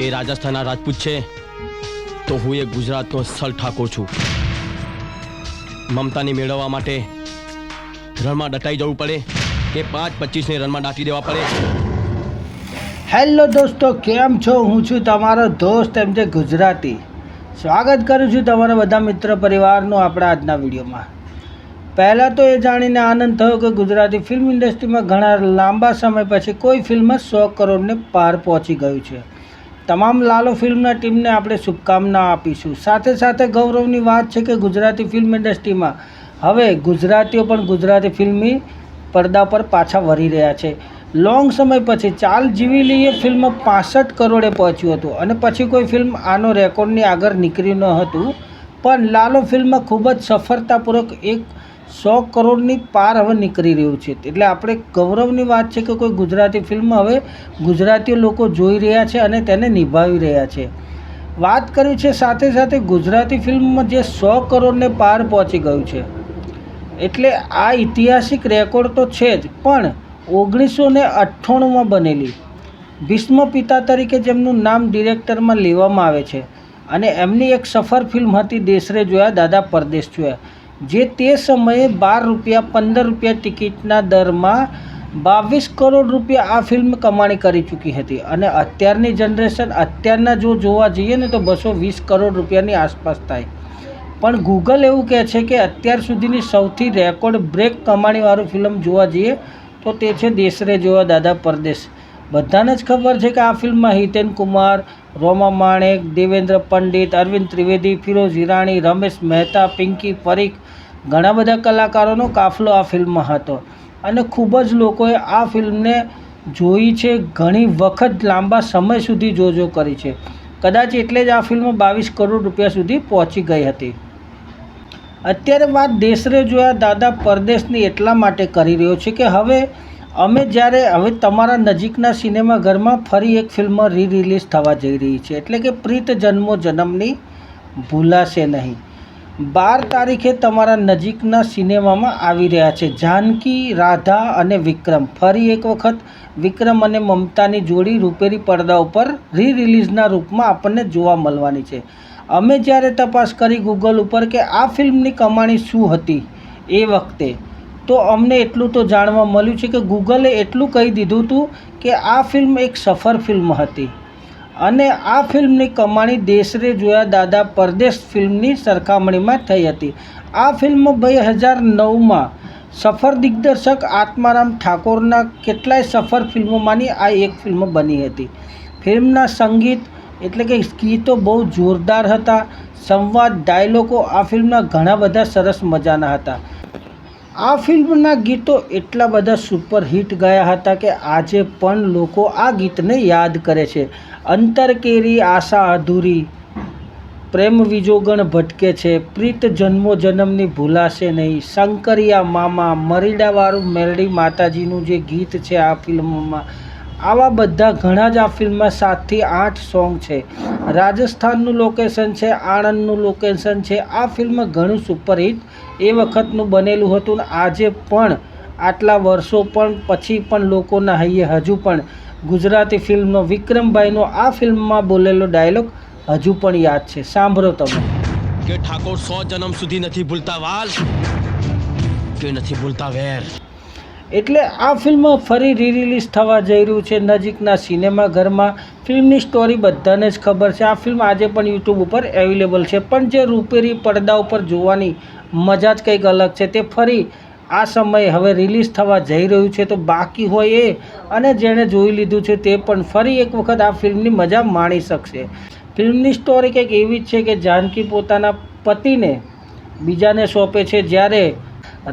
એ રાજસ્થાનના રાજપૂત છે તો હું એ ગુજરાતનો અસલ ઠાકોર છું. મમતાને મેળવવા માટે રણમાં ડટાઈ જવું પડે કે 5-25ને રનમાં દાટી દેવા પડે. હેલો દોસ્તો, કેમ છો? હું છું તમારો દોસ્ત એમજે ગુજરાતી. સ્વાગત કરું છું તમારા બધા મિત્ર પરિવારનું આપણા આજના વિડીયોમાં. પહેલાં તો એ જાણીને આનંદ થયો કે ગુજરાતી ફિલ્મ ઇન્ડસ્ટ્રીમાં ઘણા લાંબા સમય પછી કોઈ ફિલ્મ 100 કરોડને પાર પહોંચી ગયું છે. તમામ લાલો ફિલ્મના ટીમને આપણે શુભકામના આપીશું. સાથે સાથે ગૌરવની વાત છે કે ગુજરાતી ફિલ્મ ઇન્ડસ્ટ્રીમાં હવે ગુજરાતીઓ પણ ગુજરાતી ફિલ્મી પડદા પર પાછા વળી રહ્યા છે. લોંગ સમય પછી ચાલ જીવી લઈએ ફિલ્મ 65 કરોડે પહોંચ્યું હતું અને પછી કોઈ ફિલ્મ આનો રેકોર્ડની આગળ નીકળ્યું ન હતું. પણ લાલો ફિલ્મમાં ખૂબ જ સફળતાપૂર્વક 100 કરોડની પાર હવે નીકળી રહ્યું છે. એટલે આપણે ગૌરવની વાત છે કે કોઈ ગુજરાતી ફિલ્મ હવે ગુજરાતીઓ લોકો જોઈ રહ્યા છે અને તેને નિભાવી રહ્યા છે. વાત કરી છે સાથે સાથે ગુજરાતી ફિલ્મમાં જે 100 કરોડને પાર પહોંચી ગયું છે, એટલે આ ઐતિહાસિક રેકોર્ડ તો છે જ, પણ 1998માં બનેલી ભીષ્મ પિતા તરીકે જેમનું નામ ડિરેક્ટરમાં લેવામાં આવે છે અને એમની એક સફર ફિલ્મ હતી દેશરે જોયા દાદા પરદેશ જોયા, જે તે સમયે 12 રૂપિયા 15 રૂપિયા ટિકિટના દરમાં 22 કરોડ રૂપિયા આ ફિલ્મ કમાણી કરી ચૂકી હતી. અને અત્યારની જનરેશન અત્યારના જો જોવા જઈએ ને તો 220 કરોડ રૂપિયાની આસપાસ થાય. પણ ગૂગલ એવું કહે છે કે અત્યાર સુધીની સૌથી રેકોર્ડ બ્રેક કમાણીવાળું ફિલ્મ જોવા જઈએ તો તે છે દેશરે જોયા દાદા પરદેશ. બધાને જ ખબર છે કે આ ફિલ્મમાં હિતેન કુમાર, રોમા માણેક, દેવેન્દ્ર પંડિત, અરવિંદ ત્રિવેદી, ફિરોઝ હિરાણી, રમેશ મહેતા, પિંકી પરીખ, ઘણા બધા કલાકારોનો કાફલો આ ફિલ્મમાં હતો અને ખૂબ જ લોકોએ આ ફિલ્મને જોઈ છે. ઘણી વખત લાંબા સમય સુધી જોજો કરી છે. કદાચ એટલે જ આ ફિલ્મ 22 કરોડ રૂપિયા સુધી પહોંચી ગઈ હતી. અત્યારે વાત દેશરે જોયા દાદા પરદેશની એટલા માટે કરી રહ્યો છે કે હવે તમારા નજીકના સિનેમાઘરમાં ફરી એક ફિલ્મ રિલીઝ થવા જઈ રહી છે, એટલે કે પ્રીત જન્મો જન્મની ભૂલાશે નહીં. 12 તારીખે તમારા નજીકના સિનેમામાં આવી રહ્યા છે જાનકી, રાધા અને વિક્રમ. ફરી એક વખત વિક્રમ અને મમતાની જોડી રૂપેરી પડદા ઉપર રિલીઝના રૂપમાં આપણને જોવા મળવાની છે. અમે જ્યારે તપાસ કરી ગૂગલ ઉપર કે આ ફિલ્મની કમાણી શું હતી એ વખતે, તો અમને એટલું તો જાણવા મળ્યું છે કે ગૂગલે એટલું કહી દીધું હતું કે આ ફિલ્મ એક સફર ફિલ્મ હતી અને આ ફિલ્મની કમાણી દેશરે જોયા દાદા પરદેશ ફિલ્મની સરખામણીમાં થઈ હતી. આ ફિલ્મ 2009માં સફર દિગ્દર્શક આત્મારામ ઠાકોરના કેટલાય સફર ફિલ્મોમાંની આ એક ફિલ્મ બની હતી. ફિલ્મના સંગીત એટલે કે ગીતો બહુ જોરદાર હતા. સંવાદ, ડાયલોગો આ ફિલ્મના ઘણા બધા સરસ મજાના હતા. આ ફિલ્મના ગીતો એટલા બધા સુપર હિટ ગયા હતા કે આજે પણ લોકો આ ગીતને યાદ કરે છે. અંતર કેરી આશા અધૂરી, પ્રેમ વિજોગણ ભટકે છે, પ્રીત જન્મો જન્મની ભૂલાશે નહીં, શંકરિયા મામા, મરીડાવાળું મેરડી માતાજીનું જે ગીત છે આ ફિલ્મમાં, આવા બધા ઘણા જ આ ફિલ્મમાં 7 થી 8 સોંગ છે. રાજસ્થાનનું લોકેશન છે, આણંદનું લોકેશન છે. આ ફિલ્મ ઘણું સુપરહિટ એ વખતનું બનેલું હતું ને આજે પણ આટલા વર્ષો પણ પછી પણ લોકોના હૈયે હજુ પણ ગુજરાતી ફિલ્મનો વિક્રમભાઈનો આ ફિલ્મમાં બોલેલો ડાયલોગ હજુ પણ યાદ છે. સાંભળો તમે. કે ઠાકોર 100 જન્મ સુધી નથી ભૂલતા વાલ કે નથી ભૂલતા વેર. એટલે આ ફિલ્મ ફરી રિલીઝ થવા જઈ રહ્યું છે નજીકના સિનેમાઘરમાં. ફિલ્મની સ્ટોરી બધાને જ ખબર છે. આ ફિલ્મ આજે પણ યુટ્યુબ ઉપર અવેલેબલ છે, પણ જે રૂપેરી પડદા ઉપર જોવાની મજા જ કંઈક અલગ છે. તે ફરી આ સમયે હવે રિલીઝ થવા જઈ રહ્યું છે, તો બાકી હોય એ અને જેણે જોઈ લીધું છે તે પણ ફરી એક વખત આ ફિલ્મની મજા માણી શકશે. ફિલ્મની સ્ટોરી કંઈક એવી જ છે કે જાનકી પોતાના પતિને બીજાને સોંપે છે, જ્યારે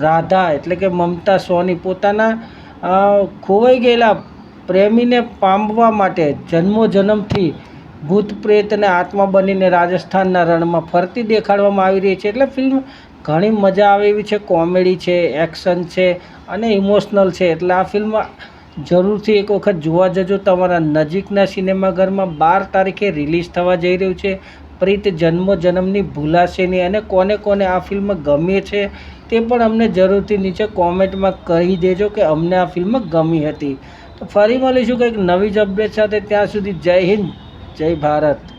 રાધા એટલે કે મમતા સોની પોતાના ખોવાઈ ગયેલા પ્રેમીને પામવા માટે જન્મો જન્મથી ભૂત પ્રેત અને આત્મા બનીને રાજસ્થાનના રણમાં ફરતી દેખાડવામાં આવી રહી છે. એટલે ફિલ્મ ઘણી મજા આવે એવી છે. કોમેડી છે, એક્શન છે અને ઇમોશનલ છે. એટલે આ ફિલ્મ જરૂરથી એક વખત જોવા જજો. તમારા નજીકના સિનેમાઘરમાં 12 તારીખે રિલીઝ થવા જઈ રહ્યું છે પ્રીત જન્મો જન્મની ભૂલાશે નહીં. અને કોને કોને આ ફિલ્મ ગમે છે તે પણ અમને જરૂરથી નીચે કોમેન્ટમાં કહી દેજો કે અમને આ ફિલ્મ ગમી હતી. તો ફરી મળીશું કંઈક નવી જ અપડેટ સાથે. ત્યાં સુધી જય હિન્દ, જય ભારત.